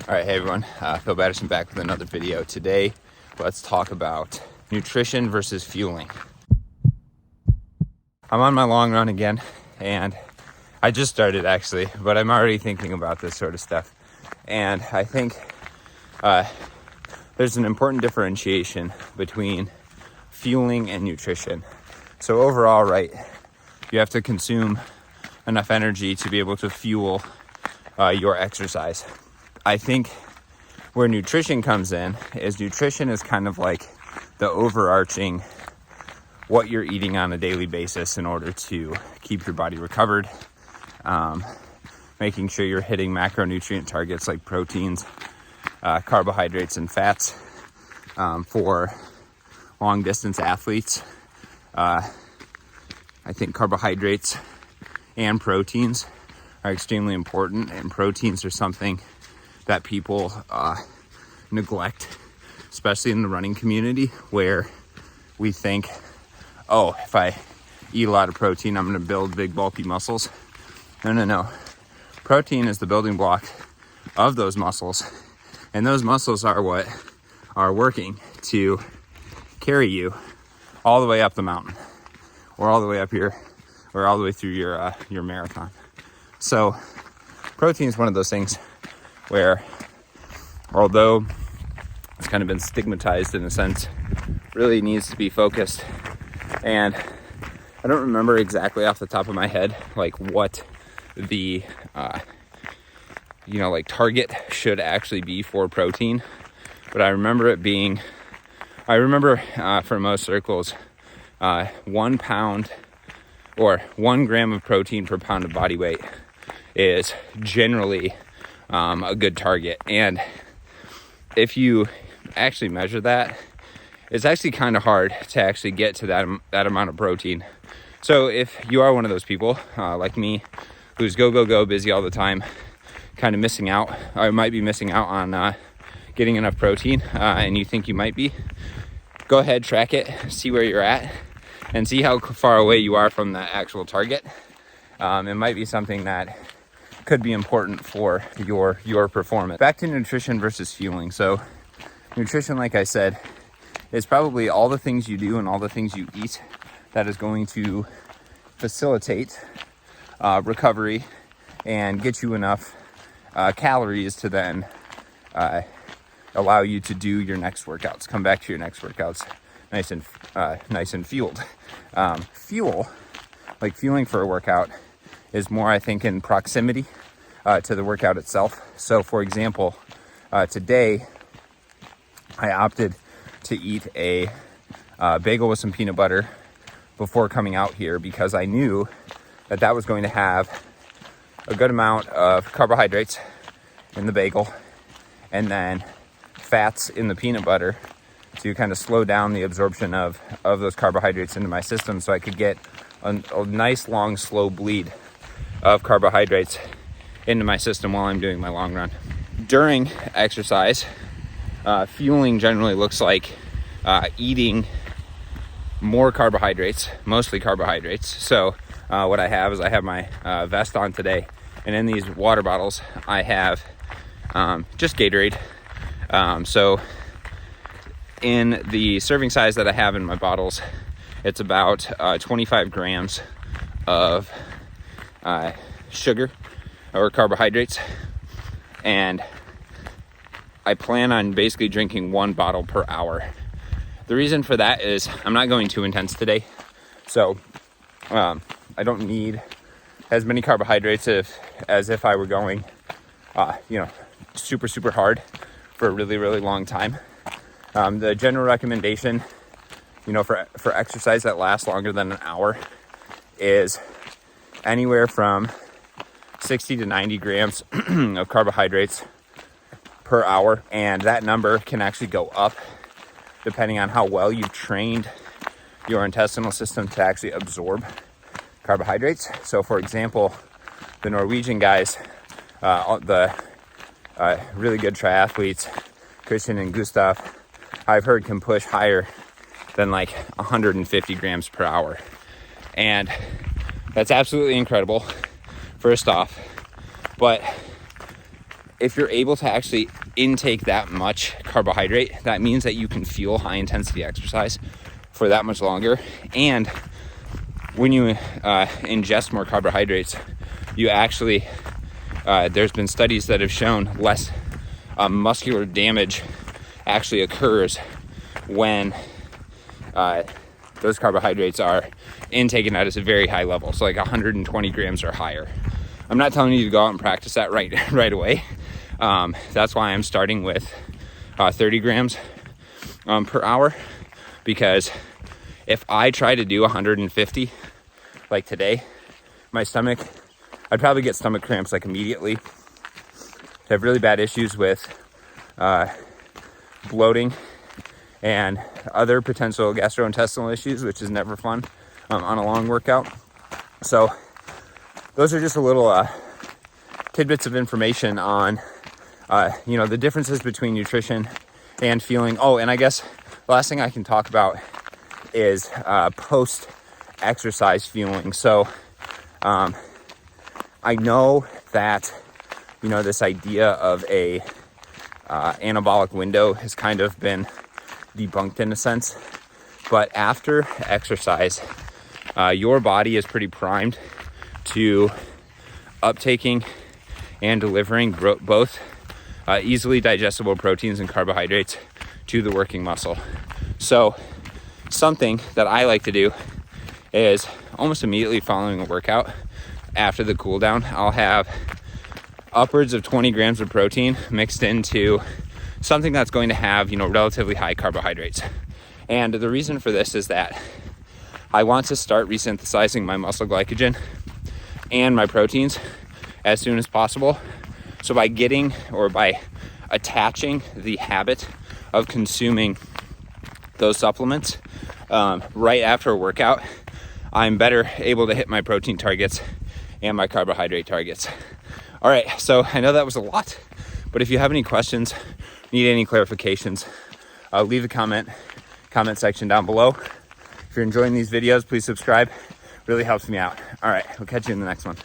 All right, hey everyone, Phil Batterson back with another video. Today, let's talk about nutrition versus fueling. I'm on my long run again, and I just started actually, but I'm already thinking about this sort of stuff. And I think there's an important differentiation between fueling and nutrition. So overall, right, you have to consume enough energy to be able to fuel your exercise. I think where nutrition comes in is nutrition is kind of like the overarching what you're eating on a daily basis in order to keep your body recovered, making sure you're hitting macronutrient targets like proteins, carbohydrates, and fats. For long distance athletes, I think carbohydrates and proteins are extremely important, and proteins are something that people neglect, especially in the running community, where we think, oh, if I eat a lot of protein, I'm going to build big, bulky muscles. No. Protein is the building block of those muscles, and those muscles are what are working to carry you all the way up the mountain, or all the way up here, or all the way through your marathon. So protein is one of those things where, although it's kind of been stigmatized in a sense, really needs to be focused. And I don't remember exactly off the top of my head like what the like target should actually be for protein, but I remember it being, for most circles, 1 pound or 1 gram of protein per pound of body weight is generally a good target. And if you actually measure that, it's actually kind of hard to actually get to that amount of protein. So if you are one of those people like me, who's go busy all the time, kind of missing out, or might be missing out on getting enough protein, and you think you might be, go ahead, track it, see where you're at, and see how far away you are from the actual target. It might be something that could be important for your performance. Back to nutrition versus fueling. So nutrition, like I said, is probably all the things you do and all the things you eat that is going to facilitate recovery and get you enough calories to then allow you to do your next workouts, come back to your next workouts nice and fueled. Fueling for a workout is more, I think, in proximity to the workout itself. So for example, today I opted to eat a bagel with some peanut butter before coming out here, because I knew that was going to have a good amount of carbohydrates in the bagel and then fats in the peanut butter to kind of slow down the absorption of those carbohydrates into my system, so I could get a nice long slow bleed of carbohydrates into my system while I'm doing my long run. During exercise, fueling generally looks like eating more carbohydrates, mostly carbohydrates. So what I have is I have my vest on today, and in these water bottles I have just Gatorade. So in the serving size that I have in my bottles, it's about 25 grams of sugar or carbohydrates, and I plan on basically drinking 1 bottle per hour. The reason for that is I'm not going too intense today, so I don't need as many carbohydrates as if I were going super hard for a really long time. The general recommendation, for exercise that lasts longer than an hour is anywhere from 60 to 90 grams of carbohydrates per hour. And that number can actually go up depending on how well you've trained your intestinal system to actually absorb carbohydrates. So for example, the Norwegian guys, the really good triathletes, Christian and Gustav, I've heard can push higher than like 150 grams per hour. And that's absolutely incredible, first off. But if you're able to actually intake that much carbohydrate, that means that you can fuel high intensity exercise for that much longer. And when you ingest more carbohydrates, you actually, there's been studies that have shown less muscular damage actually occurs when those carbohydrates are intaken at a very high level, so like 120 grams or higher. I'm not telling you to go out and practice that right away. That's why I'm starting with 30 grams per hour, because if I try to do 150 like today, my stomach, I'd probably get stomach cramps like immediately. I have really bad issues with bloating and other potential gastrointestinal issues, which is never fun on a long workout. So those are just a little tidbits of information on the differences between nutrition and fueling. Oh, and I guess the last thing I can talk about is post exercise fueling. So I know that this idea of a anabolic window has kind of been debunked in a sense, but after exercise, your body is pretty primed to uptaking and delivering both easily digestible proteins and carbohydrates to the working muscle. So something that I like to do is almost immediately following a workout, after the cool down, I'll have upwards of 20 grams of protein mixed into something that's going to have, relatively high carbohydrates. And the reason for this is that I want to start resynthesizing my muscle glycogen and my proteins as soon as possible. So by attaching the habit of consuming those supplements right after a workout, I'm better able to hit my protein targets and my carbohydrate targets. All right, so I know that was a lot, but if you have any questions, need any clarifications, leave a comment section down below. If you're enjoying these videos, please subscribe. Really helps me out. All right, we'll catch you in the next one.